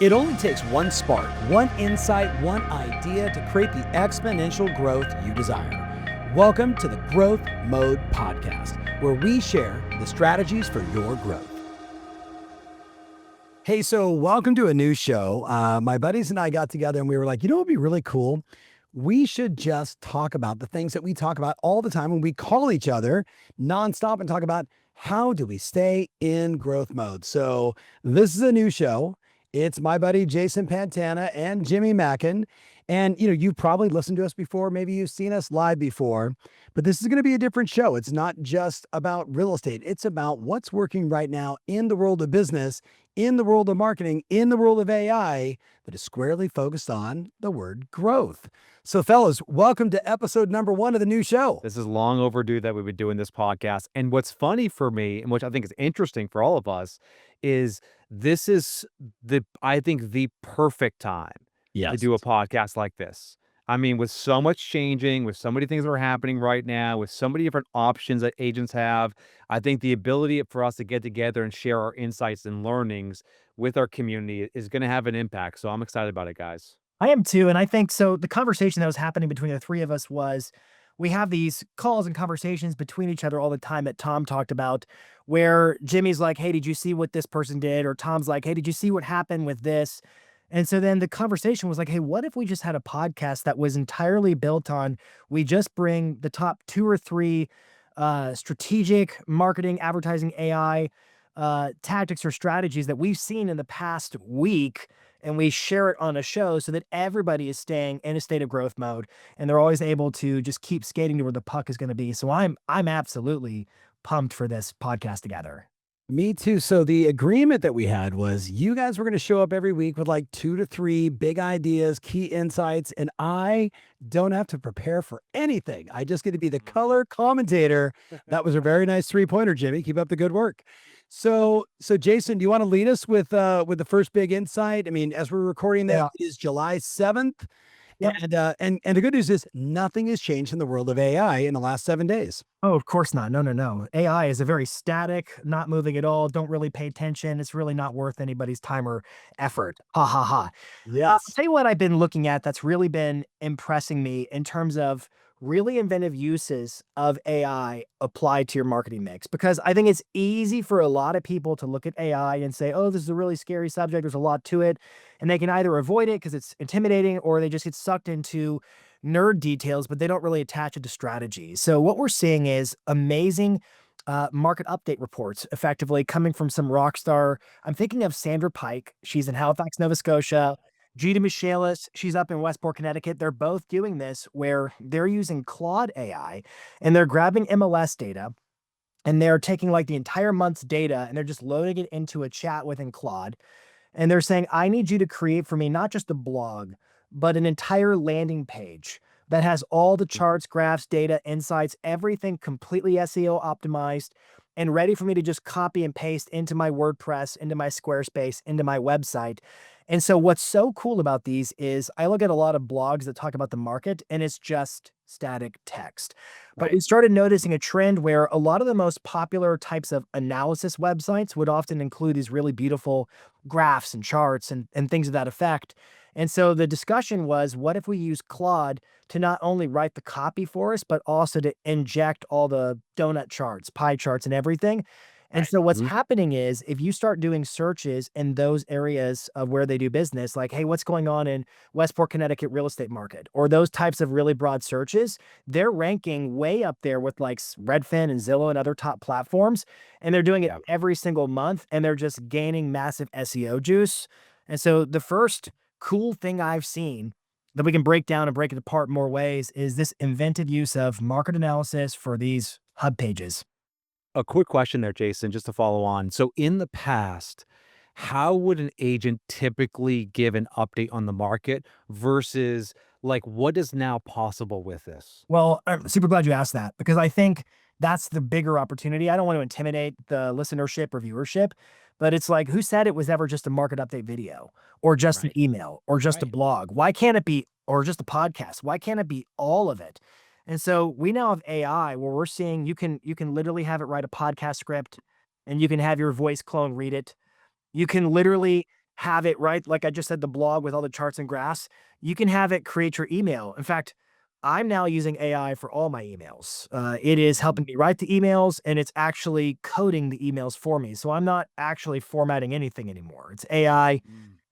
It only takes one spark, one insight, one idea to create the exponential growth you desire. Welcome to the Growth Mode Podcast, where we share the strategies for your growth. Hey, so welcome to a new show. My buddies and I got together and we were like, you know what would be really cool? We should just talk about the things that we talk about all the time when we call each other nonstop and talk about how do we stay in growth mode. So this is a new show. It's my buddy Jason Pantana and Jimmy Mackin. And you've probably listened to us before. Maybe you've seen us live before, but this is going to be a different show. It's not just about real estate. It's about what's working right now in the world of business, in the world of marketing, in the world of AI, that is squarely focused on the word growth. So fellas, welcome to episode number 1 of the new show. This is long overdue that we've been doing this podcast. And what's funny for me, and which I think is interesting for all of us, is this is I think the perfect time to do a podcast like this. I mean, with so much changing, with so many things that are happening right now, with so many different options that agents have, I think the ability for us to get together and share our insights and learnings with our community is going to have an impact. So I'm excited about it, guys. I am too. And I think so. The conversation that was happening between the three of us was we have these calls and conversations between each other all the time that Tom talked about, where Jimmy's like, hey, did you see what this person did? Or Tom's like, hey, did you see what happened with this? And so then the conversation was like, hey, what if we just had a podcast that was entirely built on we just bring the top 2 or 3 strategic marketing, advertising, AI tactics or strategies that we've seen in the past week, and we share it on a show so that everybody is staying in a state of growth mode and they're always able to just keep skating to where the puck is going to be. So I'm absolutely pumped for this podcast together. Me too. So the agreement that we had was you guys were going to show up every week with like 2 to 3 big ideas, key insights, and I don't have to prepare for anything. I just get to be the color commentator. That was a very nice 3-pointer, Jimmy. Keep up the good work. So Jason, do you want to lead us with the first big insight? I mean, as we're recording that, it is July 7th. Yep. And the good news is nothing has changed in the world of AI in the last 7 days. Oh, of course not. No. AI is a very static, not moving at all. Don't really pay attention. It's really not worth anybody's time or effort. Ha ha ha. Yes. I'll tell you what I've been looking at that's really been impressing me in terms of really inventive uses of AI applied to your marketing mix. Because I think it's easy for a lot of people to look at AI and say, oh, this is a really scary subject. There's a lot to it. And they can either avoid it because it's intimidating, or they just get sucked into nerd details, but they don't really attach it to strategy. So what we're seeing is amazing market update reports effectively coming from some rock star. I'm thinking of Sandra Pike. She's in Halifax, Nova Scotia. Gita Michaelis, she's up in Westport, Connecticut. They're both doing this where they're using Claude AI and they're grabbing MLS data and they're taking like the entire month's data and they're just loading it into a chat within Claude. And they're saying, I need you to create for me not just a blog, but an entire landing page that has all the charts, graphs, data, insights, everything completely SEO optimized and ready for me to just copy and paste into my WordPress, into my Squarespace, into my website. And so what's so cool about these is I look at a lot of blogs that talk about the market and it's just static text. But we started noticing a trend where a lot of the most popular types of analysis websites would often include these really beautiful graphs and charts and things of that effect. And so the discussion was, what if we use Claude to not only write the copy for us, but also to inject all the donut charts, pie charts, and everything? And so what's happening is if you start doing searches in those areas of where they do business, like, hey, what's going on in Westport, Connecticut real estate market, or those types of really broad searches, they're ranking way up there with like Redfin and Zillow and other top platforms. And they're doing it every single month and they're just gaining massive SEO juice. And so the first cool thing I've seen that we can break down and break it apart more ways is this inventive use of market analysis for these hub pages. A quick question there, Jason, just to follow on. So in the past, how would an agent typically give an update on the market versus like what is now possible with this? Well, I'm super glad you asked that because I think that's the bigger opportunity. I don't want to intimidate the listenership or viewership, but it's like, who said it was ever just a market update video or just an email or just a blog? Why can't it be, or just a podcast? Why can't it be all of it? And so we now have AI where we're seeing you can literally have it write a podcast script and you can have your voice clone read it. You can literally have it, right? Like I just said, the blog with all the charts and graphs, you can have it create your email. In fact, I'm now using AI for all my emails. It is helping me write the emails, and it's actually coding the emails for me. So I'm not actually formatting anything anymore. It's AI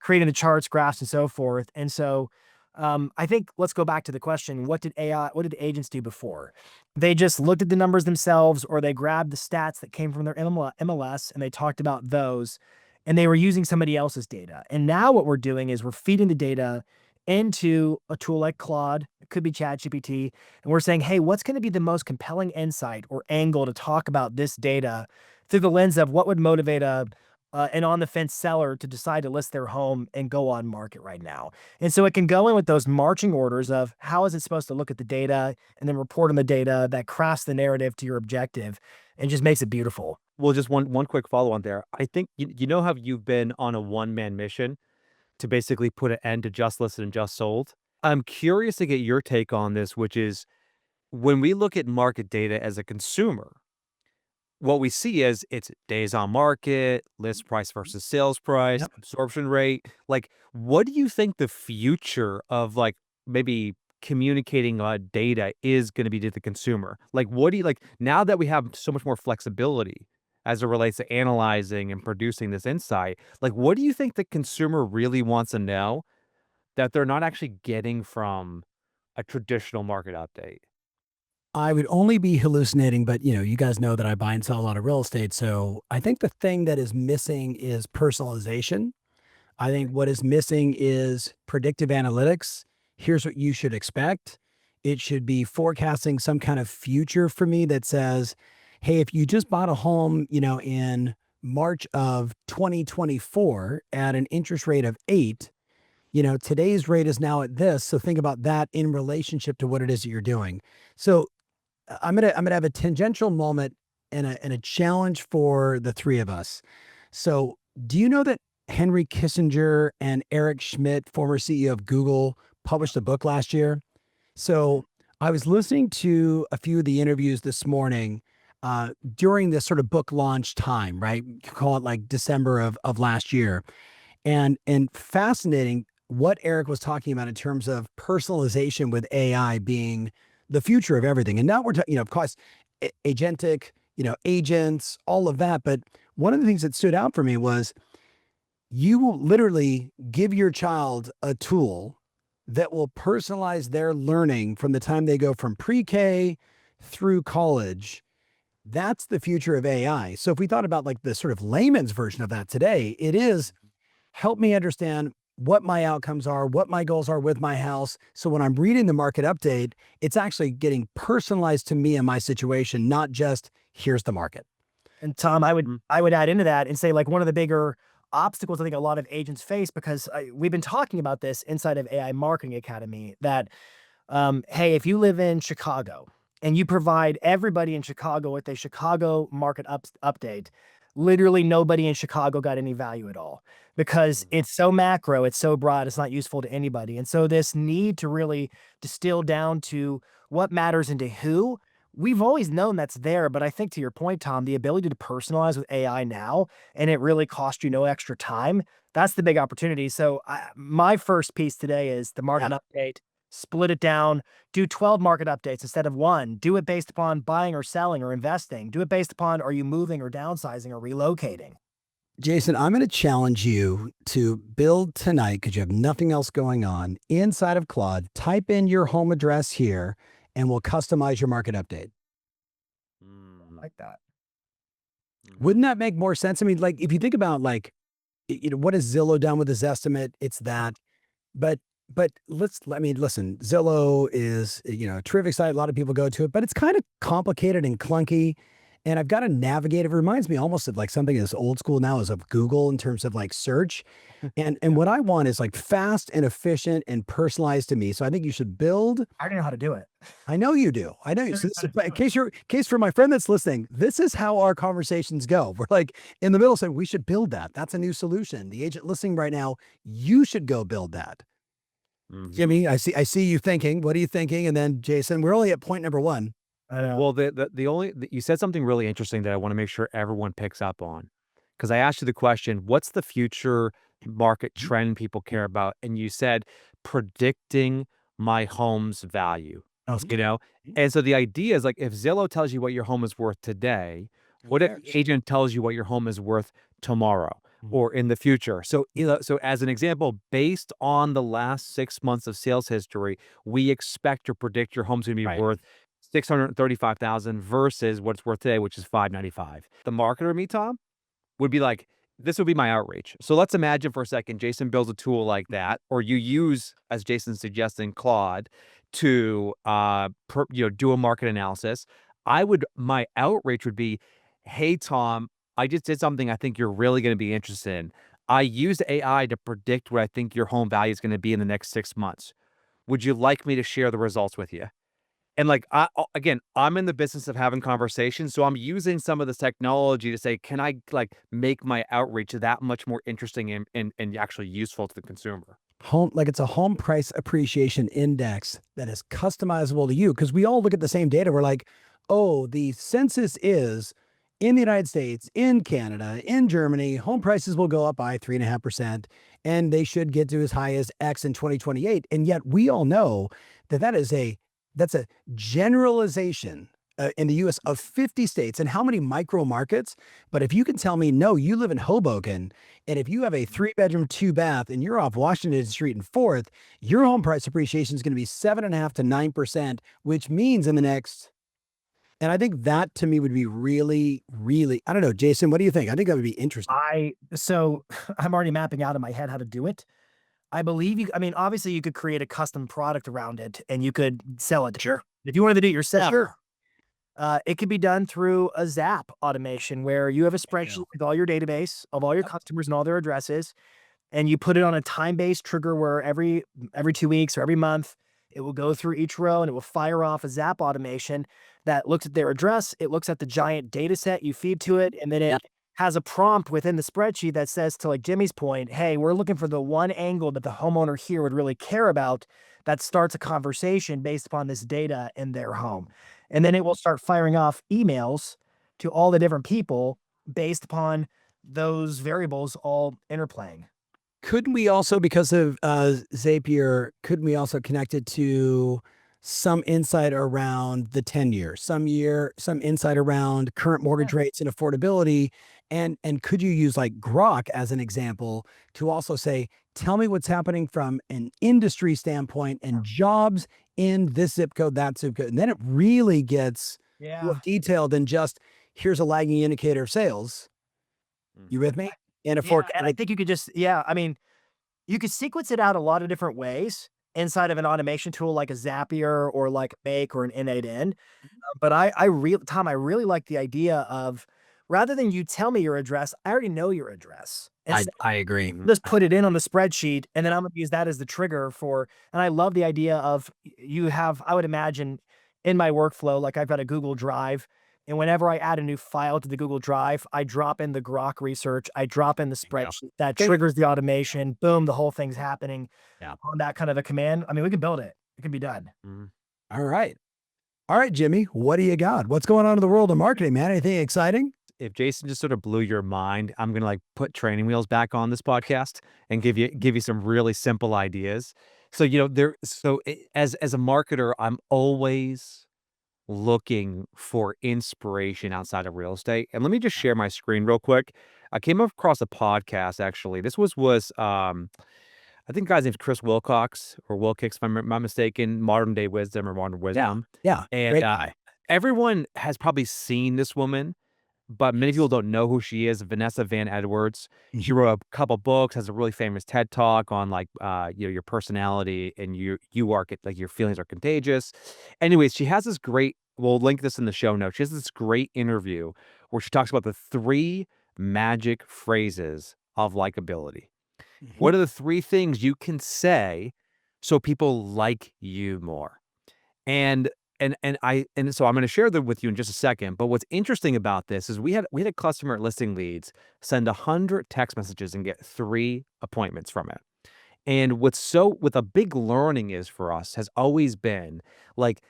creating the charts, graphs, and so forth. And so I think let's go back to the question: what did agents do before? They just looked at the numbers themselves, or they grabbed the stats that came from their MLS and they talked about those, and they were using somebody else's data. And now what we're doing is we're feeding the data into a tool like Claude, it could be ChatGPT, and we're saying, hey, what's going to be the most compelling insight or angle to talk about this data through the lens of what would motivate an on-the-fence seller to decide to list their home and go on market right now. And so it can go in with those marching orders of how is it supposed to look at the data and then report on the data that crafts the narrative to your objective and just makes it beautiful. Well, just one quick follow on there. I think you know how you've been on a one-man mission to basically put an end to just listed and just sold. I'm curious to get your take on this, which is when we look at market data as a consumer, what we see is it's days on market, list price versus sales price, Yep. absorption rate. Like, what do you think the future of like maybe communicating data is going to be to the consumer? Like, what do you like now that we have so much more flexibility as it relates to analyzing and producing this insight? Like, what do you think the consumer really wants to know that they're not actually getting from a traditional market update? I would only be hallucinating, but you guys know that I buy and sell a lot of real estate. So I think the thing that is missing is personalization. I think what is missing is predictive analytics. Here's what you should expect. It should be forecasting some kind of future for me that says, hey, if you just bought a home, in March of 2024 at an interest rate of 8, today's rate is now at this. So think about that in relationship to what it is that you're doing. So I'm gonna have a tangential moment and a challenge for the three of us. So, do you know that Henry Kissinger and Eric Schmidt, former CEO of Google, published a book last year? So, I was listening to a few of the interviews this morning during this sort of book launch time, right? You could call it like December of last year, and fascinating what Eric was talking about in terms of personalization with AI being the future of everything. And now we're talking, of course, agentic, agents, all of that. But one of the things that stood out for me was you will literally give your child a tool that will personalize their learning from the time they go from pre-K through college. That's the future of AI. So if we thought about like the sort of layman's version of that today, it is help me understand what my outcomes are, what my goals are with my house. So when I'm reading the market update, it's actually getting personalized to me and my situation, not just here's the market. And Tom, I would add into that and say like one of the bigger obstacles I think a lot of agents face, because we've been talking about this inside of AI Marketing Academy, that hey, if you live in Chicago and you provide everybody in Chicago with a Chicago market update, literally nobody in Chicago got any value at all because it's so macro, it's so broad, it's not useful to anybody. And so this need to really distill down to what matters and to who, we've always known that's there. But I think to your point, Tom, the ability to personalize with AI now, and it really costs you no extra time, that's the big opportunity. So my first piece today is the market update. Split it down, do 12 market updates instead of one. Do it based upon buying or selling or investing. Do it based upon are you moving or downsizing or relocating? Jason, I'm going to challenge you to build tonight because you have nothing else going on inside of Claude. Type in your home address here and we'll customize your market update. Like that. Wouldn't that make more sense? I mean, like if you think about like, what has Zillow done with this estimate? It's that, but listen, Zillow is, a terrific site. A lot of people go to it, but it's kind of complicated and clunky. And I've got to navigate. It reminds me almost of like something that's old school now is of Google in terms of like search. And what I want is like fast and efficient and personalized to me. So I think you should build. I don't know how to do it. I know you do. I know you. So this is, in case for my friend that's listening, this is how our conversations go. We're like in the middle saying we should build that. That's a new solution. The agent listening right now, you should go build that. Jimmy, I see you thinking. What are you thinking? And then Jason, we're only at point number one. I know. Well, you said something really interesting that I want to make sure everyone picks up on, because I asked you the question, what's the future market trend people care about, and you said predicting my home's value. You know? And so the idea is, like, if Zillow tells you what your home is worth today, what if the agent tells you what your home is worth tomorrow or in the future? So, so as an example, based on the last 6 months of sales history, we expect to predict your home's gonna be worth 635,000 versus what it's worth today, which is 595. The marketer, me, Tom, would be like, this would be my outreach. So let's imagine for a second, Jason builds a tool like that, or you use, as Jason's suggesting, Claude to, do a market analysis. My outreach would be, hey, Tom, I just did something I think you're really going to be interested in. I used AI to predict what I think your home value is going to be in the next 6 months. Would you like me to share the results with you? And, like, again, I'm in the business of having conversations, so I'm using some of this technology to say, "Can I, like, make my outreach that much more interesting and actually useful to the consumer?" Like it's a home price appreciation index that is customizable to you, because we all look at the same data. We're like, oh, the census is in the United States, in Canada, in Germany, home prices will go up by 3.5%, and they should get to as high as X in 2028. And yet we all know that that's a generalization in the US of 50 states and how many micro markets. But if you can tell me, no, you live in Hoboken, and if you have a 3-bedroom, 2-bath, and you're off Washington Street and 4th, your home price appreciation is going to be 7.5 to 9%, which means in the next, and I think that to me would be really, really, I don't know, Jason, what do you think? I think that would be interesting. So I'm already mapping out in my head how to do it. I mean, obviously you could create a custom product around it and you could sell it. Sure. If you wanted to do it yourself, Sure. it could be done through a Zap automation where you have a spreadsheet with all your database of all your customers and all their addresses, and you put it on a time-based trigger where every 2 weeks or every month, it will go through each row and it will fire off a Zap automation that looks at their address. It looks at the giant data set you feed to it, and then it has a prompt within the spreadsheet that says, to like Jimmy's point, hey, we're looking for the one angle that the homeowner here would really care about that starts a conversation based upon this data in their home. And then it will start firing off emails to all the different people based upon those variables all interplaying. Couldn't we also, because of Zapier, couldn't we also connect it to some insight around the 10-year, some insight around current mortgage rates and affordability? And could you use like Grok as an example to also say, tell me what's happening from an industry standpoint and jobs in this zip code, that zip code. And then it really gets more detailed than just here's a lagging indicator of sales. You with me? And a forecast. And I think you could I mean, you could sequence it out a lot of different ways inside of an automation tool like a Zapier or like Make or an N8N. But Tom, I really like the idea of, rather than you tell me your address, I already know your address. And I agree. just put it in on the spreadsheet, and then I'm gonna use that as the trigger for, and I love the idea of I would imagine in my workflow, like I've got a Google Drive, and whenever I add a new file to the Google Drive, I drop in the Grok research, I drop in the spreadsheet, that triggers the automation, boom, the whole thing's happening on that kind of a command. I mean, we can build it. It can be done. All right. All right, Jimmy, what do you got? What's going on in the world of marketing, man? Anything exciting? If Jason just sort of blew your mind, I'm gonna, like, put training wheels back on this podcast and give you some really simple ideas. So, as a marketer, I'm always looking for inspiration outside of real estate. And let me just share my screen real quick. I came across a podcast, actually. This was I think the guy's name's Chris Wilcox or Wilkix, if I'm not mistaken, Modern Day Wisdom or Modern Wisdom. Yeah. And Great guy. everyone has probably seen this woman, but many people don't know who she is. Vanessa Van Edwards. She wrote a couple books, has a really famous TED Talk on, like, your personality and you are, like, your feelings are contagious. Anyways, she has this great, we'll link this in the show notes. She has this great interview where she talks about the 3 magic phrases of likability. What are the 3 things you can say so people like you more? And so I'm gonna share them with you in just a second, but what's interesting about this is we had a customer at Listing Leads send 100 text messages and get 3 appointments from it. And what a big learning is for us has always been, like,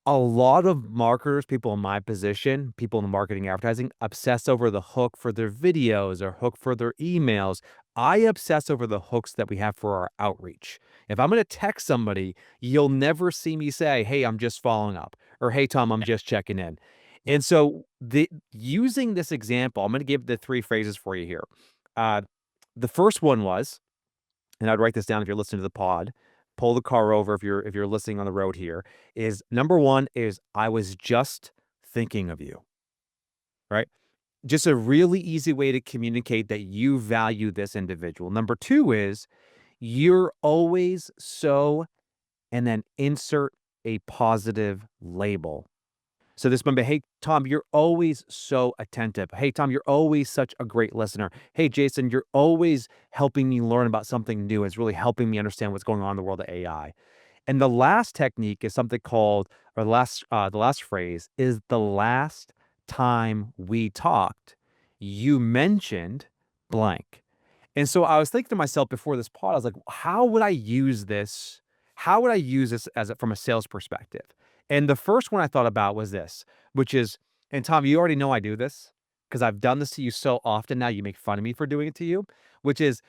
a lot of marketers, people in my position, people in the marketing advertising, obsess over the hook for their videos or hook for their emails. I obsess over the hooks that we have for our outreach. If I'm going to text somebody, you'll never see me say, "Hey, I'm just following up," or "Hey, Tom, I'm just checking in." And so using this example, I'm going to give the 3 phrases for you here. Uh, the first one was, and I'd write this down if you're listening to the pod, pull the car over if you're listening on the road here, is number 1 is, "I was just thinking of you," right? Just a really easy way to communicate that you value this individual. Number 2 is, "You're always so," and then insert a positive label. So this might be, "Hey, Tom, you're always so attentive. Hey, Tom, you're always such a great listener. Hey, Jason, you're always helping me learn about something new. It's really helping me understand what's going on in the world of AI." And the last technique is something called, or the last phrase is, "The last time we talked, you mentioned blank." And so I was thinking to myself before this pod, I was like, how would I use this? How would I use this from a sales perspective? And the first one I thought about was this, which is, and Tom, you already know I do this because I've done this to you so often now, you make fun of me for doing it to you, which is,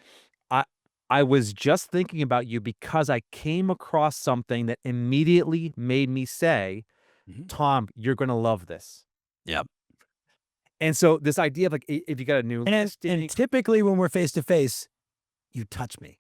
I I was just thinking about you because I came across something that immediately made me say, Mhm. "Tom, you're gonna love this." Yep. And so this idea of, like, if you got a new And listing. typically when we're face to face, you touch me.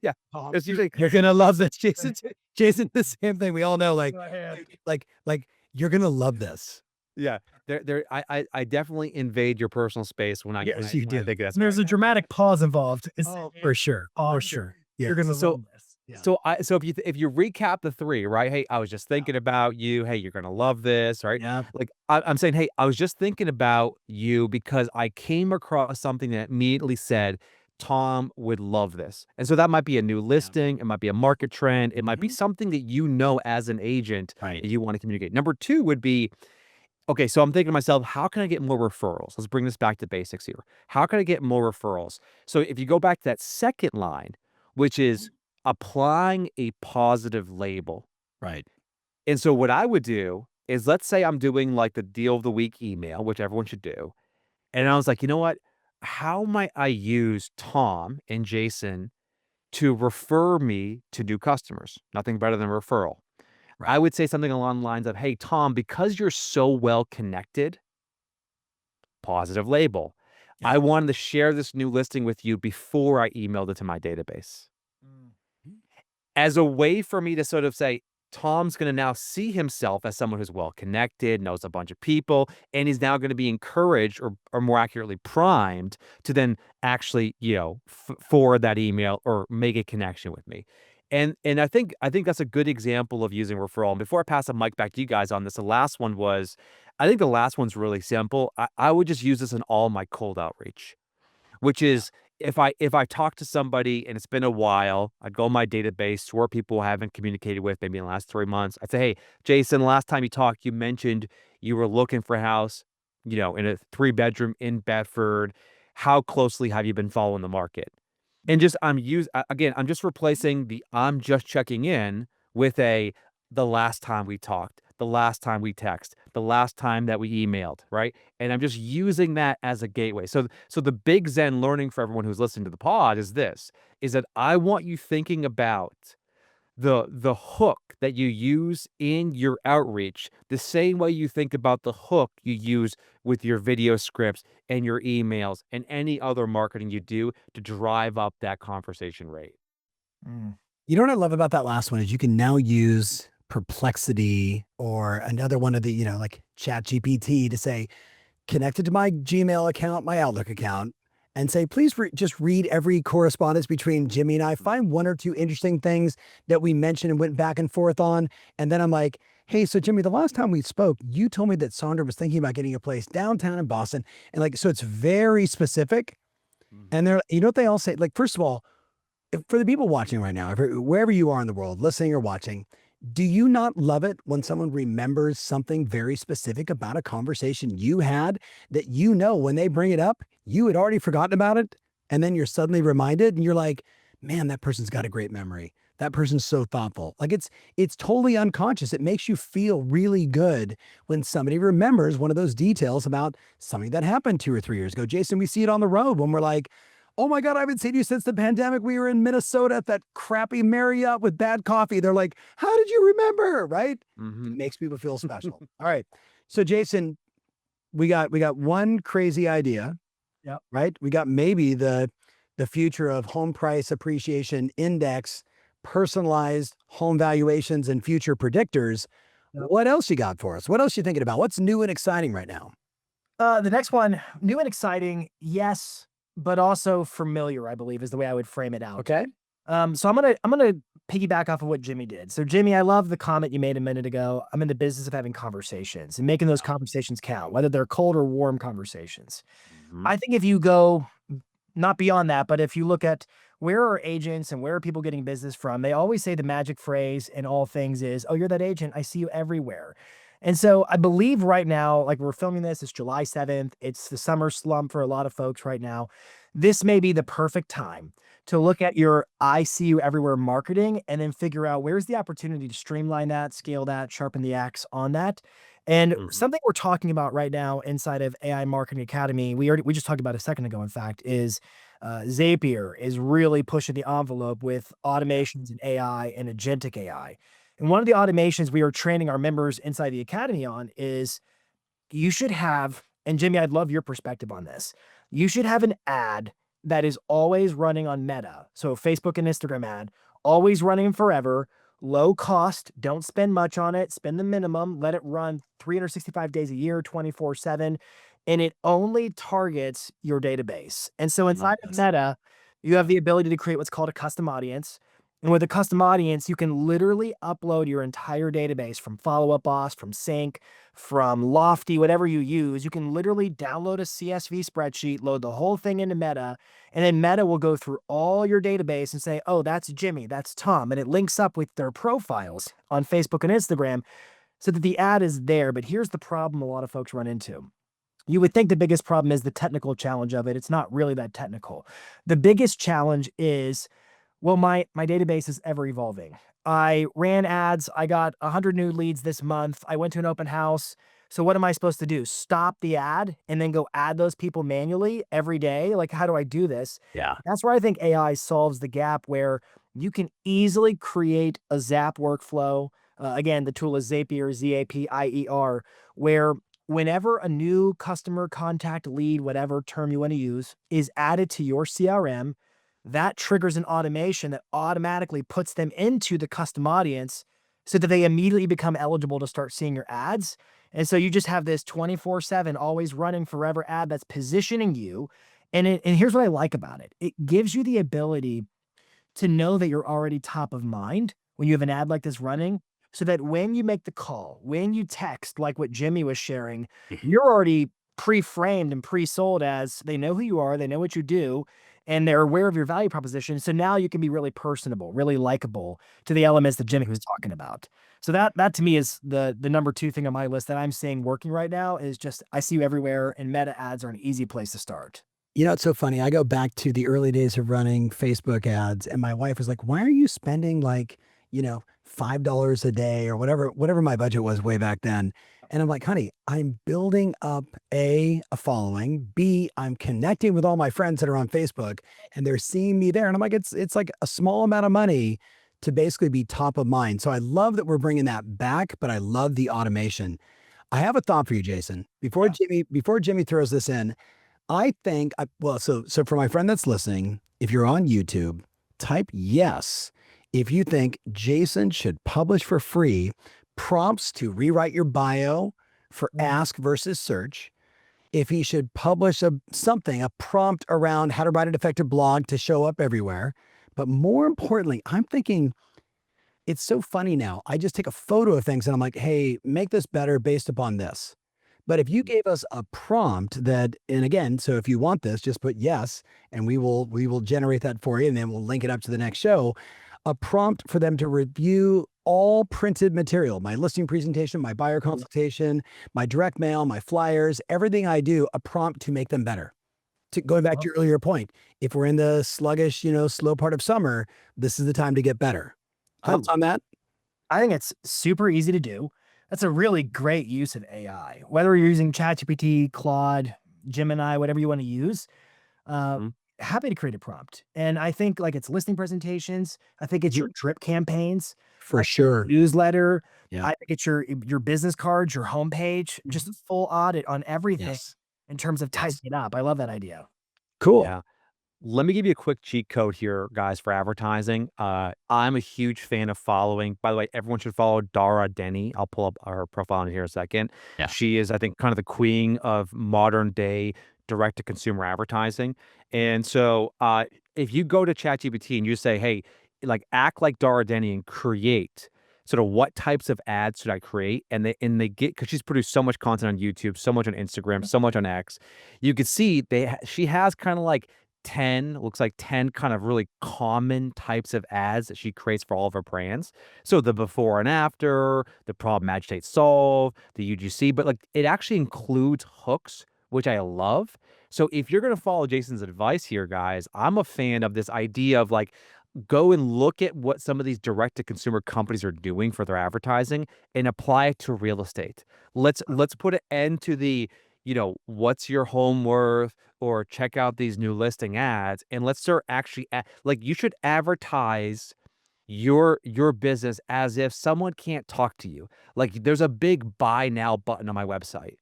Yeah, it's usually. You're gonna love this, Jason. Jason, the same thing. We all know, like, Go ahead. like you're gonna love this. Yeah, I definitely invade your personal space when I Yes, when I you when I do. think that's There's a right. dramatic pause involved. Oh, for sure. For sure. Yeah. You're gonna So love this. Yeah. so if you recap the 3, right? "Hey, I was just thinking about you. Hey, you're gonna love this," right? Yeah. Like, I'm saying, "Hey, I was just thinking about you because I came across something that immediately said, 'Tom would love this.'" And so that might be a new Yeah. listing, it might be a market trend, it might be Mhm. something that you know as an agent Right. that you wanna communicate. Number 2 would be, okay, so I'm thinking to myself, how can I get more referrals? Let's bring this back to basics here. How can I get more referrals? So if you go back to that second line, which is applying a positive label. Right. And so what I would do is, let's say I'm doing like the deal of the week email, which everyone should do. And I was like, you know what? How might I use Tom and Jason to refer me to new customers? Nothing better than referral. I Right. would say something along the lines of, "Hey, Tom, because you're so well connected," positive label, Yeah. "I wanted to share this new listing with you before I emailed it to my database." Mm. As a way for me to sort of say, Tom's gonna now see himself as someone who's well connected, knows a bunch of people, and he's now gonna be encouraged, or more accurately primed, to then actually, forward that email or make a connection with me. And I think that's a good example of using referral. And before I pass the mic back to you guys on this, the last one was, I think the last one's really simple. I would just use this in all my cold outreach, which Yeah. is, if I talk to somebody and it's been a while, I'd go in my database where people I haven't communicated with maybe in the last 3 months. I'd say, "Hey, Jason, last time you talked, you mentioned you were looking for a house, in a 3-bedroom in Bedford. How closely have you been following the market?" And just again, I'm just replacing the "I'm just checking in" with "the last time we talked, the last time we text, the last time that we emailed," right? And I'm just using that as a gateway. So the big Zen learning for everyone who's listening to the pod is this, is that I want you thinking about the hook that you use in your outreach the same way you think about the hook you use with your video scripts and your emails and any other marketing you do to drive up that conversation rate. Mm. You know what I love about that last one is you can now use Perplexity or another one of the, like Chat GPT to say, connected to my Gmail account, my Outlook account, and say, please just read every correspondence between Jimmy and I. Find one or two interesting things that we mentioned and went back and forth on. And then I'm like, hey, so Jimmy, the last time we spoke, you told me that Sandra was thinking about getting a place downtown in Boston. And like, so it's very specific. And Mhm. they're, you know what they all say? Like, first of all, for the people watching right now, wherever you are in the world, listening or watching, do you not love it when someone remembers something very specific about a conversation you had that when they bring it up, you had already forgotten about it? And then you're suddenly reminded and you're like, man, that person's got a great memory. That person's so thoughtful. Like it's totally unconscious. It makes you feel really good when somebody remembers one of those details about something that happened 2 or 3 years ago. Jason, we see it on the road when we're like, oh my God, I haven't seen you since the pandemic. We were in Minnesota at that crappy Marriott with bad coffee. They're like, how did you remember? Right? It makes people feel special. All right. So Jason, we got one crazy idea. Yep. Right? We got maybe the future of home price appreciation index, personalized home valuations and future predictors. Yep. What else you got for us? What else you thinking about? What's new and exciting right now? The next one, new and exciting, yes, but also familiar, I believe, is the way I would frame it out. Okay. So I'm gonna piggyback off of what Jimmy did. So Jimmy, I love the comment you made a minute ago. I'm in the business of having conversations and making those conversations count, whether they're cold or warm conversations. I think if you go not beyond that, but if you look at where are agents and where are people getting business from, they always say the magic phrase in all things is, "Oh, you're that agent. I see you everywhere." And so I believe right now, like we're filming this, it's July 7th. It's the summer slump for a lot of folks right now. This may be the perfect time to look at your I see you everywhere marketing and then figure out where's the opportunity to streamline that, scale that, sharpen the axe on that. And something we're talking about right now inside of AI Marketing Academy, we just talked about a second ago, in fact, is Zapier is really pushing the envelope with automations and AI and agentic AI. And one of the automations we are training our members inside the academy on is you should have, and Jimmy, I'd love your perspective on this. You should have an ad that is always running on Meta. So Facebook and Instagram ad, always running forever, low cost, don't spend much on it, spend the minimum, let it run 365 days a year, 24/7, and it only targets your database. And so inside of Meta, you have the ability to create what's called a custom audience. And with a custom audience, you can literally upload your entire database from Follow Up Boss, from Sync, from Lofty, whatever you use. You can literally download a CSV spreadsheet, load the whole thing into Meta, and then Meta will go through all your database and say, oh, that's Jimmy, that's Tom. And it links up with their profiles on Facebook and Instagram so that the ad is there. But here's the problem a lot of folks run into. You would think the biggest problem is the technical challenge of it. It's not really that technical. The biggest challenge is, well, my database is ever evolving. I ran ads. I got 100 new leads this month. I went to an open house. So what am I supposed to do? Stop the ad and then go add those people manually every day? Like, how do I do this? Yeah. That's where I think AI solves the gap, where you can easily create a Zap workflow. Again, the tool is Zapier, Zapier, where whenever a new customer contact lead, whatever term you want to use, is added to your CRM, that triggers an automation that automatically puts them into the custom audience so that they immediately become eligible to start seeing your ads. And so you just have this 24/7, always running forever ad that's positioning you. And here's what I like about it. It gives you the ability to know that you're already top of mind when you have an ad like this running, so that when you make the call, when you text, like what Jimmy was sharing, you're already pre-framed and pre-sold as they know who you are, they know what you do, and they're aware of your value proposition. So now you can be really personable, really likable to the elements that Jimmy was talking about. So that to me is the number two thing on my list that I'm seeing working right now is just I see you everywhere, and Meta ads are an easy place to start. You know, it's so funny. I go back to the early days of running Facebook ads, and my wife was like, "Why are you spending like, $5 a day or whatever my budget was way back then?" And I'm like, "Honey, I'm building up a following. B, I'm connecting with all my friends that are on Facebook, and they're seeing me there." And I'm like, "It's like a small amount of money to basically be top of mind." So I love that we're bringing that back, but I love the automation. I have a thought for you, Jason. Before Jimmy throws this in, I think, so for my friend that's listening, if you're on YouTube, type yes if you think Jason should publish for free prompts to rewrite your bio for ask versus search. If he should publish a prompt around how to write an effective blog to show up everywhere. But more importantly, I'm thinking it's so funny now. I just take a photo of things and I'm like, hey, make this better based upon this. But if you gave us a prompt that, and again, so if you want this, just put yes, and we will generate that for you, and then we'll link it up to the next show. A prompt for them to review all printed material, my listing presentation, my buyer consultation, my direct mail, my flyers, everything I do, a prompt to make them better. Going back to your earlier point, if we're in the sluggish, slow part of summer, this is the time to get better. Thoughts on that? I think it's super easy to do. That's a really great use of AI. Whether you're using ChatGPT, Claude, Gemini, whatever you want to use, happy to create a prompt. And I think like it's listing presentations. I think it's your drip campaigns, For sure. newsletter. Yeah. I think it's your business cards, your homepage, just a full audit on everything Yes. in terms of tightening it up. I love that idea. Cool. Yeah. Let me give you a quick cheat code here, guys, for advertising. I'm a huge fan of following. By the way, everyone should follow Dara Denny. I'll pull up her profile in here in a second. Yeah. She is, I think, kind of the queen of modern day direct to consumer advertising. And so, if you go to ChatGPT and you say, "Hey, like act like Dara Denny and create sort of what types of ads should I create," and they get because she's produced so much content on YouTube, so much on Instagram, so much on X. You could see she has kind of like 10, looks like 10 kind of really common types of ads that she creates for all of her brands. So the before and after, the problem agitate solve, the UGC, but like it actually includes hooks, which I love. So if you're going to follow Jason's advice here, guys, I'm a fan of this idea of like go and look at what some of these direct to consumer companies are doing for their advertising and apply it to real estate. Let's put an end to the, what's your home worth or check out these new listing ads, and let's start actually like you should advertise your business as if someone can't talk to you. Like there's a big buy now button on my website.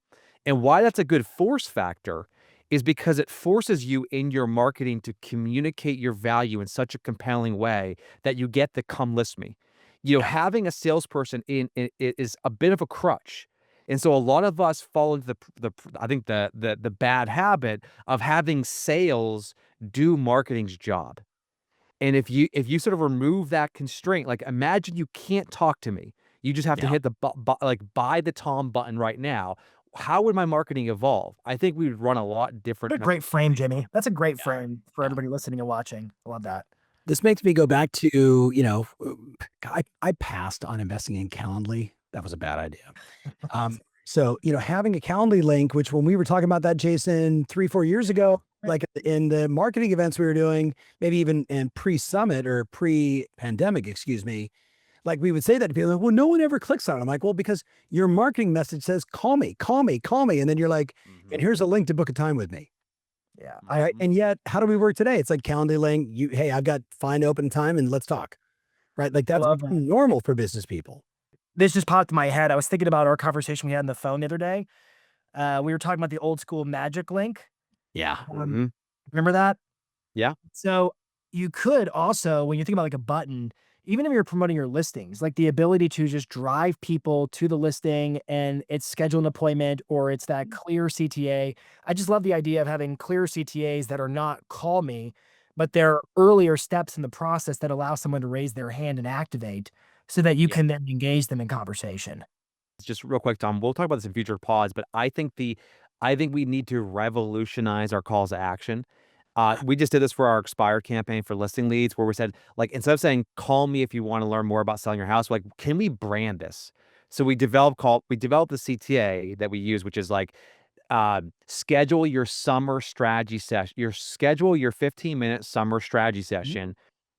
And why that's a good force factor is because it forces you in your marketing to communicate your value in such a compelling way that you get the come list me. Having a salesperson is a bit of a crutch. And so a lot of us fall into I think the bad habit of having sales do marketing's job. And if you sort of remove that constraint, like imagine you can't talk to me. You just have to hit the like buy the Tom button right now. How would my marketing evolve? I think we would run a lot different. What a great frame, Jimmy. That's a great frame for everybody listening and watching. I love that. This makes me go back to, I passed on investing in Calendly. That was a bad idea. So, having a Calendly link, which when we were talking about that, Jason, 3-4 years ago, like in the marketing events we were doing, maybe even in pre-summit or pre-pandemic, excuse me, like we would say that to people, like, well, no one ever clicks on it. I'm like, well, because your marketing message says, call me, call me, call me. And then you're like, and here's a link to book a time with me. Yeah. And yet, how do we work today? It's like Calendly link. Hey, I've got find open time and let's talk. Right? Like that's normal for business people. This just popped in my head. I was thinking about our conversation we had on the phone the other day. We were talking about the old school magic link. Yeah. Remember that? Yeah. So you could also, when you think about like a button, even if you're promoting your listings, like the ability to just drive people to the listing and it's schedule an appointment or it's that clear CTA. I just love the idea of having clear CTAs that are not call me, but they're earlier steps in the process that allow someone to raise their hand and activate so that you can then engage them in conversation. Just real quick, Tom, we'll talk about this in future pods, but I think we need to revolutionize our calls to action. We just did this for our expired campaign for listing leads where we said, like, instead of saying, call me if you want to learn more about selling your house, like, can we brand this? So we developed the CTA that we use, which is like, schedule your summer strategy session, schedule your 15-minute summer strategy session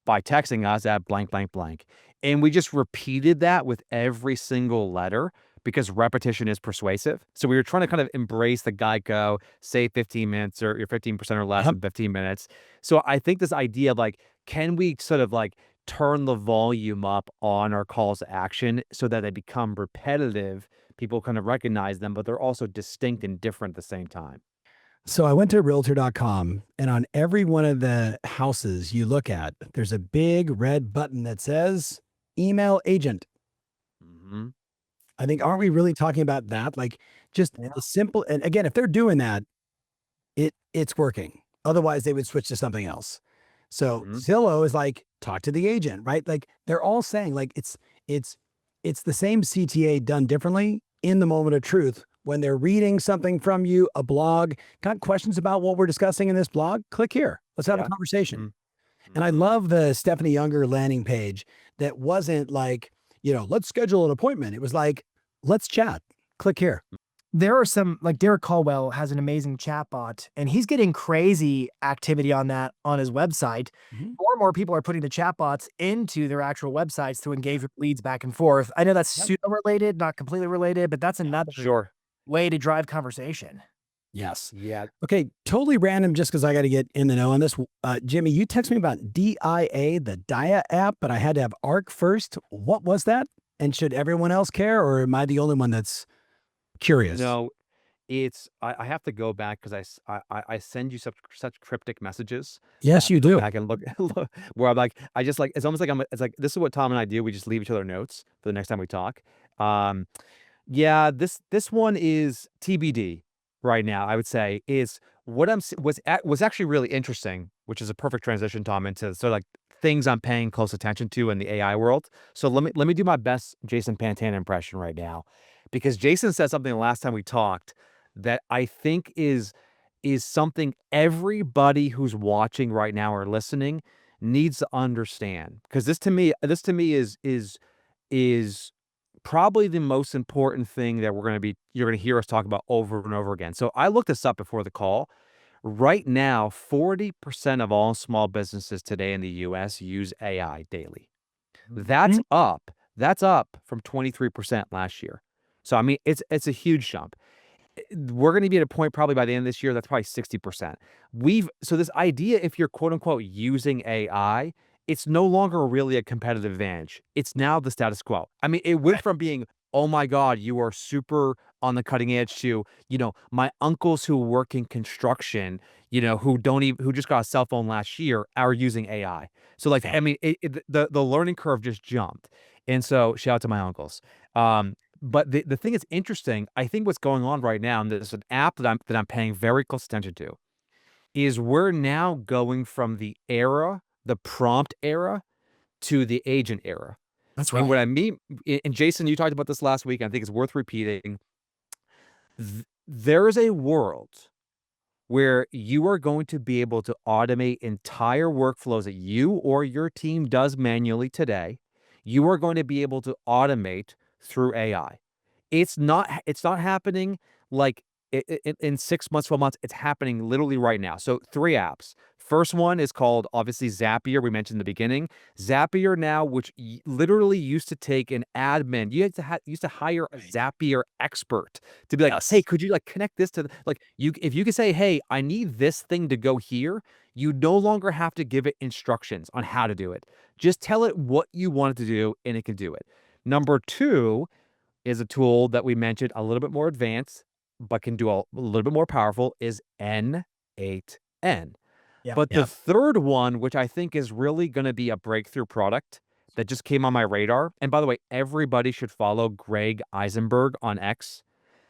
by texting us at blank, blank, blank. And we just repeated that with every single letter because repetition is persuasive. So we were trying to kind of embrace the Geico, say 15 minutes or your 15% or less in 15 minutes. So I think this idea of like, can we sort of like turn the volume up on our calls to action so that they become repetitive? People kind of recognize them, but they're also distinct and different at the same time. So I went to realtor.com and on every one of the houses you look at, there's a big red button that says email agent. I think, aren't we really talking about that? Like just the simple, and again, if they're doing that, it's working. Otherwise they would switch to something else. So Zillow is like, talk to the agent, right? Like they're all saying like, it's the same CTA done differently in the moment of truth. When they're reading something from you, a blog, got questions about what we're discussing in this blog, click here. Let's have a conversation. And I love the Stephanie Younger landing page that wasn't like, let's schedule an appointment. It was like, let's chat. Click here. There are some, like Derek Caldwell has an amazing chatbot and he's getting crazy activity on that on his website. More and more people are putting the chatbots into their actual websites to engage with leads back and forth. I know that's pseudo related, not completely related, but that's another way to drive conversation. Yes. Yeah. Okay, totally random just because I got to get in the know on this. Jimmy, you texted me about DIA, the Dia app, but I had to have ARC first. What was that? And should everyone else care, or am I the only one that's curious? No, I have to go back because I send you such cryptic messages that I Yes, have to you go do. back and look where I'm like, I just like, it's almost like it's like, this is what Tom and I do. We just leave each other notes for the next time we talk. Um, Yeah, this one is TBD right now, I would say, is what was actually really interesting, which is a perfect transition, Tom, into sort of like things I'm paying close attention to in the AI world. So let me do my best Jason Pantana impression right now, because Jason said something the last time we talked that I think is something everybody who's watching right now or listening needs to understand. Because this to me is probably the most important thing that you're gonna hear us talk about over and over again. So I looked this up before the call. Right now, 40% of all small businesses today in the US use AI daily. That's Mhm. up. That's up from 23% last year. So I mean, it's a huge jump. We're gonna be at a point probably by the end of this year that's probably 60%. So this idea, if you're quote unquote using AI, it's no longer really a competitive advantage. It's now the status quo. I mean, it went Right. from being, "Oh my god, you are super on the cutting edge," to, my uncles who work in construction, who just got a cell phone last year are using AI. So like, Yeah. I mean, the learning curve just jumped. And so shout out to my uncles. But the thing that's interesting, I think what's going on right now, and there's an app that I'm paying very close attention to, is we're now going from the prompt era to the agent era. That's And right. what I mean, and Jason, you talked about this last week, and I think it's worth repeating. There is a world where you are going to be able to automate entire workflows that you or your team does manually today. You are going to be able to automate through AI. It's not happening like in 6 months, 12 months. It's happening literally right now. So 3 apps. First one is called obviously Zapier. We mentioned in the beginning. Zapier now, which literally used to take an admin. You had to used to hire a Right. Zapier expert to be like, "Hey, Yes. could you like connect this to like you if you could say, "Hey, I need this thing to go here," you no longer have to give it instructions on how to do it. Just tell it what you want it to do and it can do it. Number 2 is a tool that we mentioned a little bit more advanced, but can do a little bit more powerful is N8N. Yep. But the Yep. third one, which I think is really gonna be a breakthrough product that just came on my radar, and by the way, everybody should follow Greg Eisenberg on X.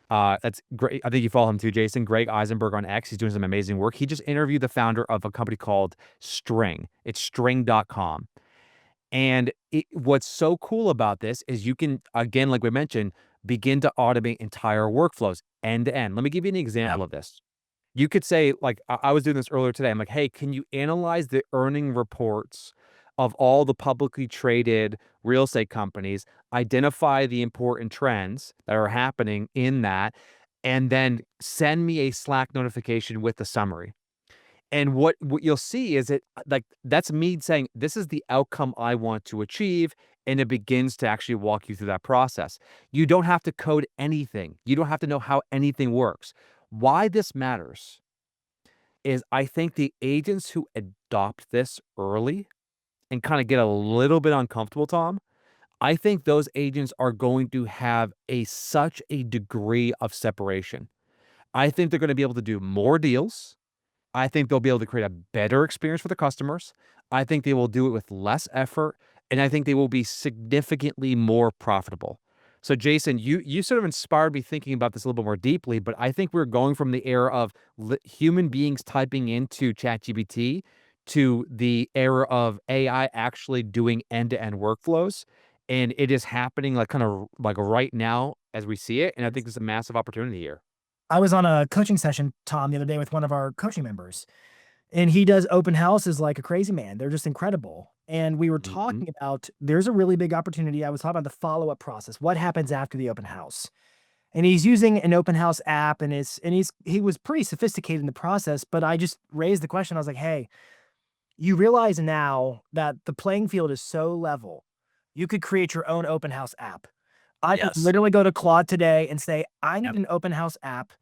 That's great. I think you follow him too, Jason. Greg Eisenberg on X. He's doing some amazing work. He just interviewed the founder of a company called String. It's string.com. And what's so cool about this is you can, again, like we mentioned, begin to automate entire workflows end to end. Let me give you an Yep. example of this. You could say, like, I was doing this earlier today. I'm like, hey, can you analyze the earning reports of all the publicly traded real estate companies, identify the important trends that are happening in that, and then send me a Slack notification with the summary? And what you'll see is like, that's me saying, "This is the outcome I want to achieve," and it begins to actually walk you through that process. You don't have to code anything. You don't have to know how anything works. Why this matters is I think the agents who adopt this early and kinda get a little bit uncomfortable, Tom, I think those agents are going to have such a degree of separation. I think they're gonna be able to do more deals. I think they'll be able to create a better experience for the customers. I think they will do it with less effort, and I think they will be significantly more profitable. So, Jason, you sort of inspired me thinking about this a little bit more deeply, but I think we're going from the era of human beings typing into ChatGPT to the era of AI actually doing end-to-end workflows, and it is happening like kind of like right now as we see it, and I think there's a massive opportunity here. I was on a coaching session, Tom, the other day with one of our coaching members, and he does open houses like a crazy man. They're just incredible. And we were Mhm. talking about there's a really big opportunity. I was talking about the follow-up process. What happens after the open house? And he's using an open house app he was pretty sophisticated in the process, but I just raised the question. I was like, "Hey, you realize now that the playing field is so level. You could create your own open house app. I could Yes. literally go to Claude today and say, I need Yep. an open house app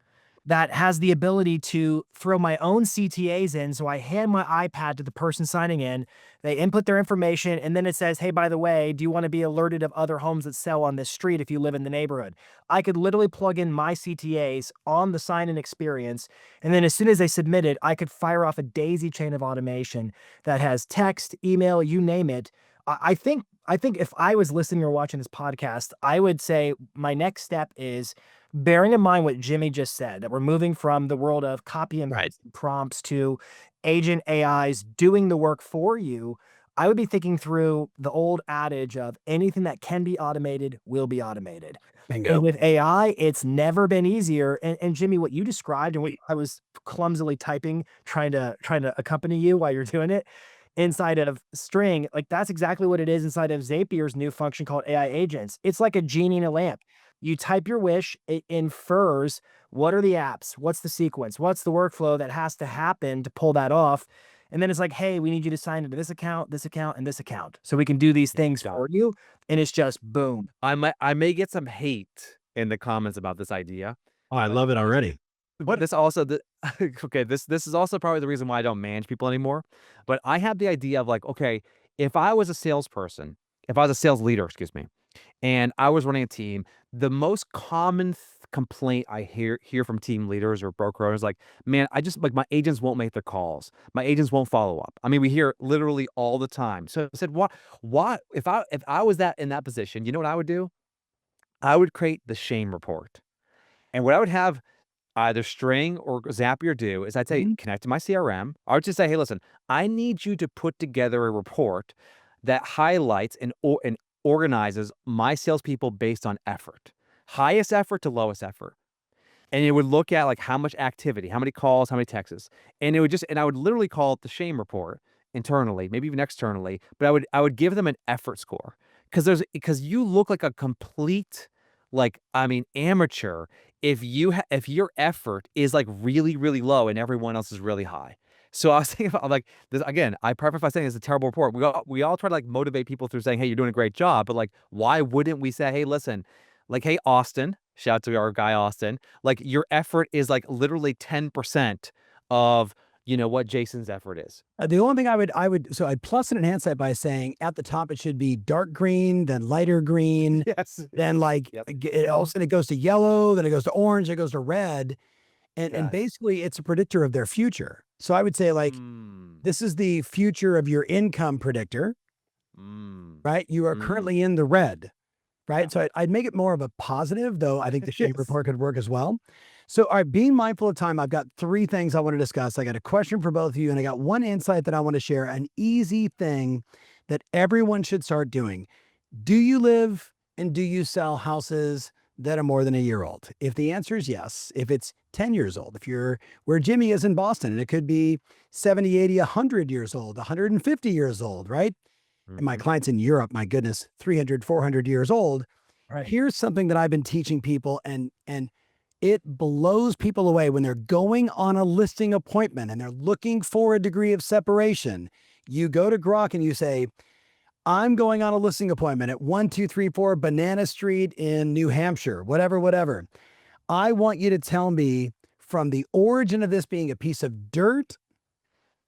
that has the ability to throw my own CTAs in. So I hand my iPad to the person signing in, they input their information, and then it says, hey, by the way, do you want to be alerted of other homes that sell on this street if you live in the neighborhood? I could literally plug in my CTAs on the sign-in experience, and then as soon as they submit it, I could fire off a daisy chain of automation that has text, email, you name it. I think if I was listening or watching this podcast, I would say my next step is bearing in mind what Jimmy just said, that we're moving from the world of copy and prompts to agent AIs doing the work for you. I would be thinking through the old adage of anything that can be automated will be automated. Bingo. And with AI, it's never been easier. And Jimmy, what you described and what I was clumsily typing, trying to accompany you while you're doing it inside of String, like that's exactly what it is inside of Zapier's new function called AI agents. It's like a genie in a lamp. You type your wish, it infers what are the apps, what's the sequence, what's the workflow that has to happen to pull that off. And then it's like, hey, we need you to sign into this account, and this account. So we can do these things for you. And it's just boom. I may get some hate in the comments about this idea. Oh, I love it already. But this also okay, this is also probably the reason why I don't manage people anymore. But I have the idea of like, okay, if I was a salesperson, if I was a sales leader, excuse me, and I was running a team, the most common complaint I hear from team leaders or broker owners, like, man, I just like my agents won't make their calls. My agents won't follow up. I mean, we hear it literally all the time. So I said, what if I was in that position, you know what I would do? I would create the shame report. And what I would have either String or Zapier do is I'd say, connect to my CRM. I would just say, hey, listen, I need you to put together a report that highlights and organizes my salespeople based on effort, highest effort to lowest effort. And it would look at like how much activity, how many calls, how many texts. And it would and I would literally call it the shame report internally, maybe even externally, but I would give them an effort score because you look like a complete, like, I mean, amateur if your effort is like really, really low and everyone else is really high. So I was thinking about like this again. I preface by saying it's a terrible report. We all try to like motivate people through saying, "Hey, you're doing a great job," but like, why wouldn't we say, "Hey, listen, like, hey, Austin, shout out to our guy Austin, like your effort is like literally 10% of what Jason's effort is." The only thing so I'd plus and enhance that by saying at the top it should be dark green, then lighter green, Yes. then like Yep. all of a sudden it goes to yellow, then it goes to orange, it goes to red, and Yes. basically it's a predictor of their future. So I would say like this is the future of your income predictor, right? You are currently in the red, right? So I'd make it more of a positive, though I think the shame report could work as well. So, all right, being mindful of time, I've got 3 things I want to discuss. I got a question for both of you, and I got one insight that I want to share, an easy thing that everyone should start doing. Do you live and do you sell houses that are more than a year old? If the answer is yes, if it's 10 years old, if you're where Jimmy is in Boston, and it could be 70, 80, 100 years old, 150 years old, right? And my clients in Europe, my goodness, 300, 400 years old. Right. Here's something that I've been teaching people, and it blows people away when they're going on a listing appointment and they're looking for a degree of separation. You go to Grok and you say, I'm going on a listing appointment at 1234 Banana Street in New Hampshire, whatever. I want you to tell me from the origin of this being a piece of dirt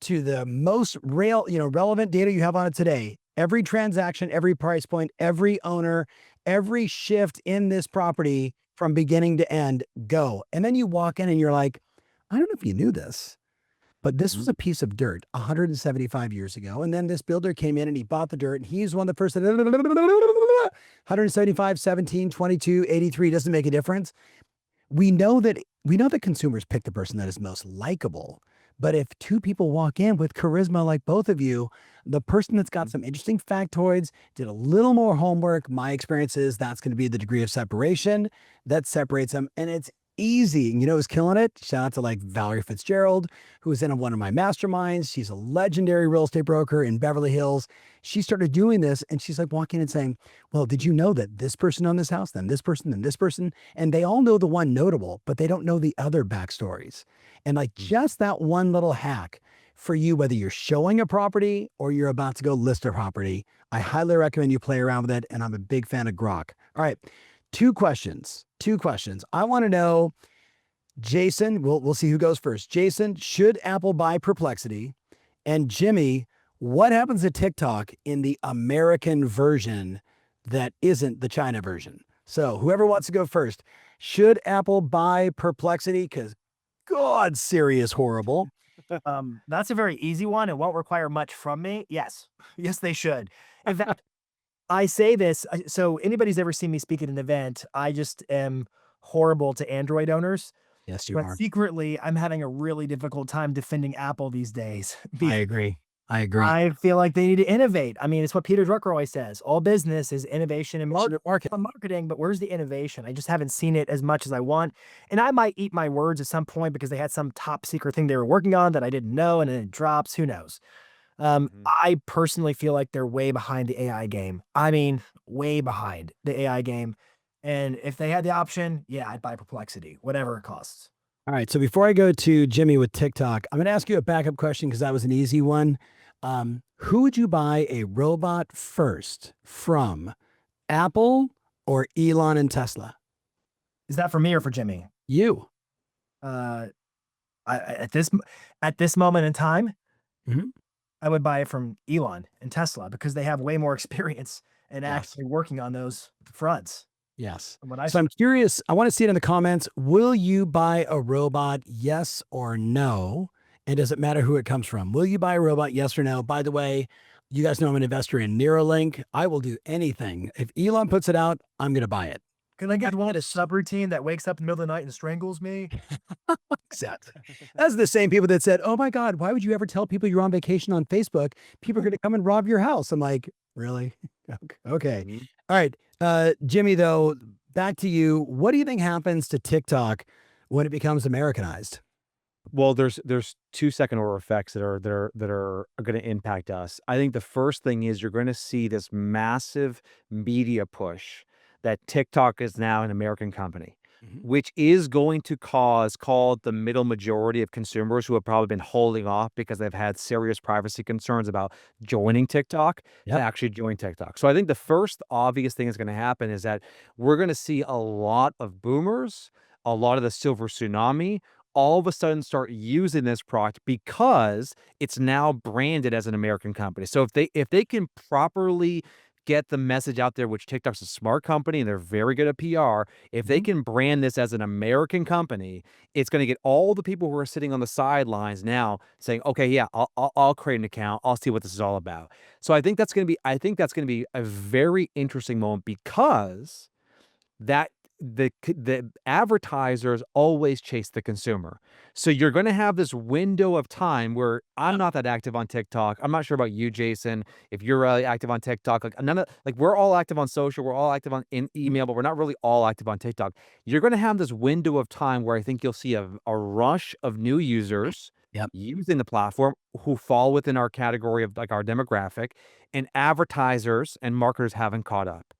to the most relevant data you have on it today, every transaction, every price point, every owner, every shift in this property from beginning to end, go. And then you walk in and you're like, I don't know if you knew this, but this was a piece of dirt 175 years ago. And then this builder came in and he bought the dirt and he's one of the first 175, 17, 22, 83, doesn't make a difference. We know that consumers pick the person that is most likable. But if 2 people walk in with charisma like both of you, the person that's got some interesting factoids, did a little more homework, my experience is that's going to be the degree of separation that separates them. And it's easy. You know who's killing it? Shout out to like Valerie Fitzgerald, who was in one of my masterminds. She's a legendary real estate broker in Beverly Hills. She started doing this and she's like walking in and saying, well, did you know that this person owned this house, then this person, then this person? And they all know the one notable, but they don't know the other backstories. And like just that one little hack for you, whether you're showing a property or you're about to go list a property, I highly recommend you play around with it. And I'm a big fan of Grok. All right. 2 questions. I want to know, Jason, we'll see who goes first. Jason, should Apple buy Perplexity? And Jimmy, what happens to TikTok in the American version that isn't the China version? So whoever wants to go first, should Apple buy Perplexity? Because God, Siri is horrible. That's a very easy one. It won't require much from me. Yes. Yes, they should. In fact, I say this, so anybody's ever seen me speak at an event, I just am horrible to Android owners. Yes, you But are. secretly, I'm having a really difficult time defending Apple these days. I agree. I agree. I feel like they need to innovate. I mean, it's what Peter Drucker always says. All business is innovation and marketing, but where's the innovation? I just haven't seen it as much as I want. And I might eat my words at some point because they had some top secret thing they were working on that I didn't know, and then it drops. Who knows? I personally feel like they're way behind the AI game. I mean, way behind the AI game. And if they had the option, yeah, I'd buy Perplexity, whatever it costs. All right. So before I go to Jimmy with TikTok, I'm going to ask you a backup question because that was an easy one. Who would you buy a robot first from, Apple or Elon and Tesla? Is that for me or for Jimmy? You. Uh, at this moment in time, Mhm. I would buy it from Elon and Tesla because they have way more experience in Yes. actually working on those fronts. Yes. From what I So I'm curious. I want to see it in the comments. Will you buy a robot? Yes or no? And does it matter who it comes from? Will you buy a robot? Yes or no? By the way, you guys know I'm an investor in Neuralink. I will do anything. If Elon puts it out, I'm going to buy it. Can I get one a subroutine that wakes up in the middle of the night and strangles me? Exactly. That's the same people that said, "Oh my God, why would you ever tell people you're on vacation on Facebook? People are going to come and rob your house." I'm like, really? Okay. Mhm. All right. Jimmy, though, back to you. What do you think happens to TikTok when it becomes Americanized? Well, there's 2 second order effects that are gonna impact us. I think the first thing is you're gonna see this massive media push that TikTok is now an American company, Mhm. which is going to call it the middle majority of consumers who have probably been holding off because they've had serious privacy concerns about joining TikTok to Yep. actually join TikTok. So I think the first obvious thing that's gonna happen is that we're gonna see a lot of boomers, a lot of the silver tsunami, all of a sudden start using this product because it's now branded as an American company. So if they can properly get the message out there, which TikTok's a smart company and they're very good at PR, if they Mhm. can brand this as an American company, it's going to get all the people who are sitting on the sidelines now saying, "Okay, yeah, I'll create an account. I'll see what this is all about." So I think that's going to be a very interesting moment because that the advertisers always chase the consumer. So you're gonna have this window of time where I'm not that active on TikTok. I'm not sure about you, Jason, if you're really active on TikTok. Like we're all active on social, we're all active on in email, but we're not really all active on TikTok. You're gonna have this window of time where I think you'll see a rush of new users Yep. using the platform who fall within our category of like our demographic, and advertisers and marketers haven't caught up.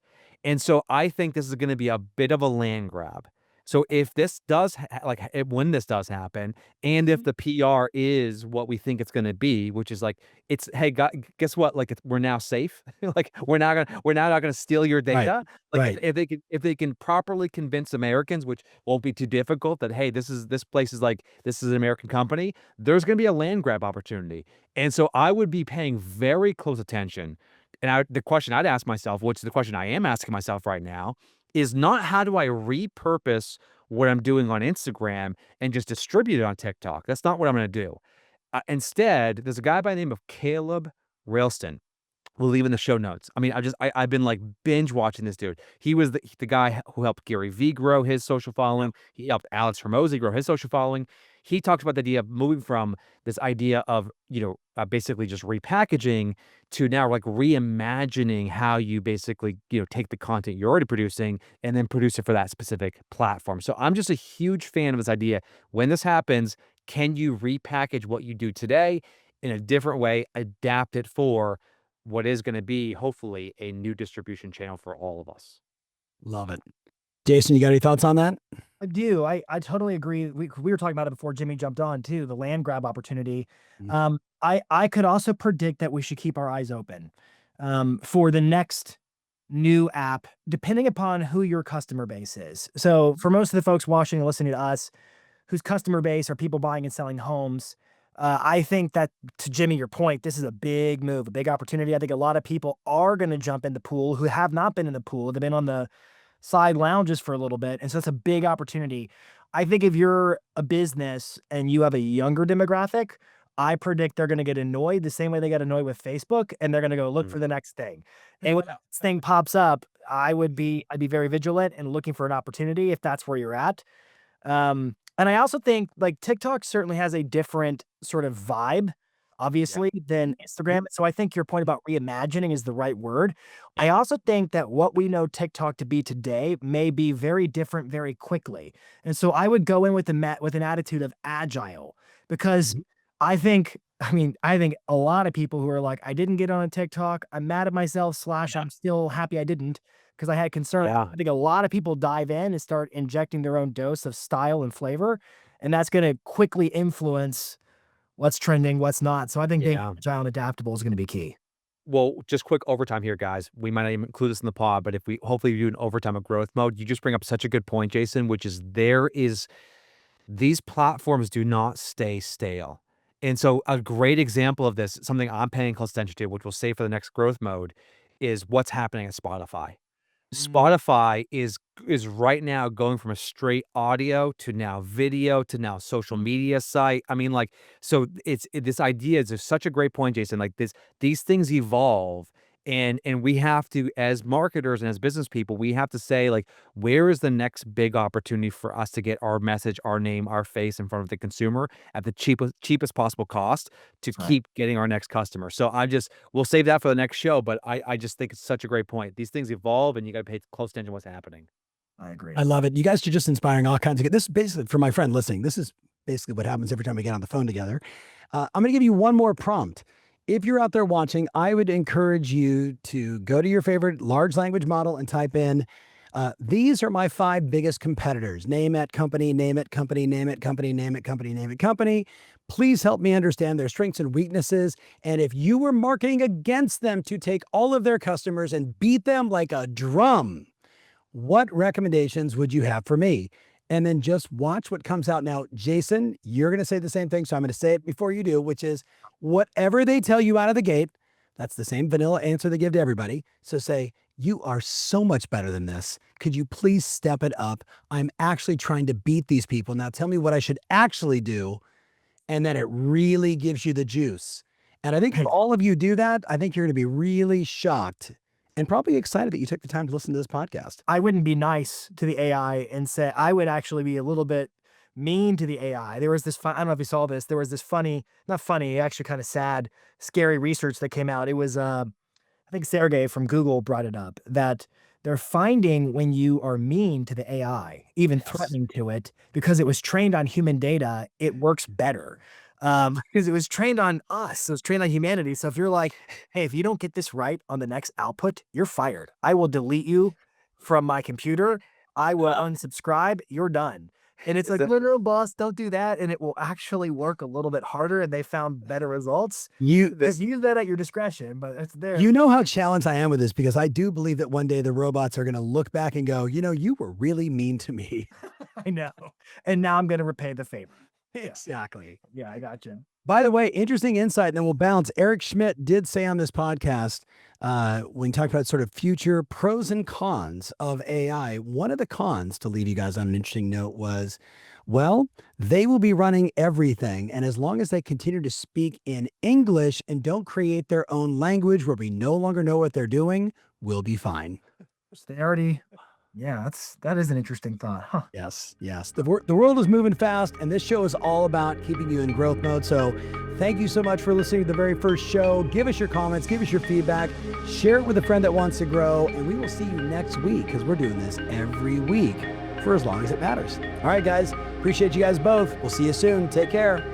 And so I think this is gonna be a bit of a land grab. So if this does when this does happen, and if the PR is what we think it's gonna be, which is like, it's, "Hey, guess what? Like, we're now safe. Like, we're now not gonna steal your Right. data." Like, Right. if they can properly convince Americans, which won't be too difficult, that, "Hey, this place is like this is an American company," there's gonna be a land grab opportunity. And so I would be paying very close attention, and the question I'd ask myself, which is the question I am asking myself right now, is not how do I repurpose what I'm doing on Instagram and just distribute it on TikTok? That's not what I'm gonna do. Instead, there's a guy by the name of Caleb Railston. We'll leave in the show notes. I mean, I've been like binge watching this dude. He was the guy who helped Gary Vee grow his social following. He helped Alex Hormozy grow his social following. He talks about the idea of moving from this idea of, basically just repackaging to now like reimagining how you basically, take the content you're already producing and then produce it for that specific platform. So I'm just a huge fan of this idea. When this happens, can you repackage what you do today in a different way, adapt it for what is gonna be, hopefully, a new distribution channel for all of us? Love it. Jason, you got any thoughts on that? I do. I totally agree. We were talking about it before Jimmy jumped on too, the land grab opportunity. Mm. I could also predict that we should keep our eyes open for the next new app, depending upon who your customer base is. So for most of the folks watching and listening to us whose customer base are people buying and selling homes. I think that, to Jimmy, your point, this is a big move, a big opportunity. I think a lot of people are going to jump in the pool who have not been in the pool. They've been on the side lounges for a little bit. And so it's a big opportunity. I think if you're a business and you have a younger demographic, I predict they're going to get annoyed the same way they got annoyed with Facebook, and they're going to go look for the next thing. And when this thing pops up, I'd be very vigilant and looking for an opportunity if that's where you're at. And I also think like TikTok certainly has a different sort of vibe, obviously, than Instagram. So I think your point about reimagining is the right word. I also think that what we know TikTok to be today may be very different very quickly. And so I would go in with an attitude of agile, because I think a lot of people who are like, I didn't get on a TikTok, I'm mad at myself / I'm still happy I didn't, because I had concern. Yeah. I think a lot of people dive in and start injecting their own dose of style and flavor, and that's going to quickly influence what's trending, what's not. So I think being agile and adaptable is going to be key. Well, just quick overtime here, guys. We might not even include this in the pod, but if we hopefully do an overtime of growth mode, you just bring up such a good point, Jason, which is these platforms do not stay stale. And so a great example of this, something I'm paying close attention to, which we'll save for the next growth mode, is what's happening at Spotify. Spotify is right now going from a straight audio to now video to now social media site. I mean, like, so this idea is such a great point, Jason. Like these things evolve, and we have to, as marketers and as business people, we have to say, like, where is the next big opportunity for us to get our message, our name, our face in front of the consumer at the cheapest possible cost to keep getting our next customer. So we'll save that for the next show, but I just think it's such a great point. These things evolve, and you got to pay close attention to what's happening. I agree. I love it. You guys are just inspiring all kinds of this is basically, for my friend listening, this is basically what happens every time we get on the phone together. I'm going to give you one more prompt. If you're out there watching, I would encourage you to go to your favorite large language model and type in, these are my 5 biggest competitors. Name it, company, name it, company, name it, company, name it, company, name it, company. Please help me understand their strengths and weaknesses. And if you were marketing against them to take all of their customers and beat them like a drum, what recommendations would you have for me? And then just watch what comes out. Now, Jason, you're going to say the same thing, so I'm going to say it before you do, which is whatever they tell you out of the gate, that's the same vanilla answer they give to everybody. So say, you are so much better than this. Could you please step it up? I'm actually trying to beat these people. Now tell me what I should actually do. And then it really gives you the juice. And I think if all of you do that, I think you're going to be really shocked and probably excited that you took the time to listen to this podcast. I wouldn't be nice to the AI and say, I would actually be a little bit mean to the AI. There was this I don't know if you saw this. There was this not funny, actually kind of sad, scary research that came out. It was, I think Sergey from Google brought it up, that they're finding when you are mean to the AI, even threatening to it, because it was trained on human data, it works better. Because it was trained on us. It was trained on humanity. So if you're like, hey, if you don't get this right on the next output, you're fired. I will delete you from my computer. I will unsubscribe. You're done. And it's like, no, boss, don't do that. And it will actually work a little bit harder. And they found better results. Use that at your discretion, but it's there. You know how challenged I am with this, because I do believe that one day the robots are going to look back and go, you were really mean to me. I know. And now I'm going to repay the favor. Exactly. Yeah, I got you. By the way, interesting insight, and then we'll bounce. Eric Schmidt did say on this podcast, when he talked about sort of future pros and cons of AI, one of the cons, to leave you guys on an interesting note, was, well, they will be running everything. And as long as they continue to speak in English and don't create their own language where we no longer know what they're doing, we'll be fine. They already... Yeah, that is an interesting thought. Huh. Yes. The world is moving fast, and this show is all about keeping you in growth mode. So thank you so much for listening to the very first show. Give us your comments, give us your feedback, share it with a friend that wants to grow, and we will see you next week, because we're doing this every week for as long as it matters. All right, guys. Appreciate you guys both. We'll see you soon. Take care.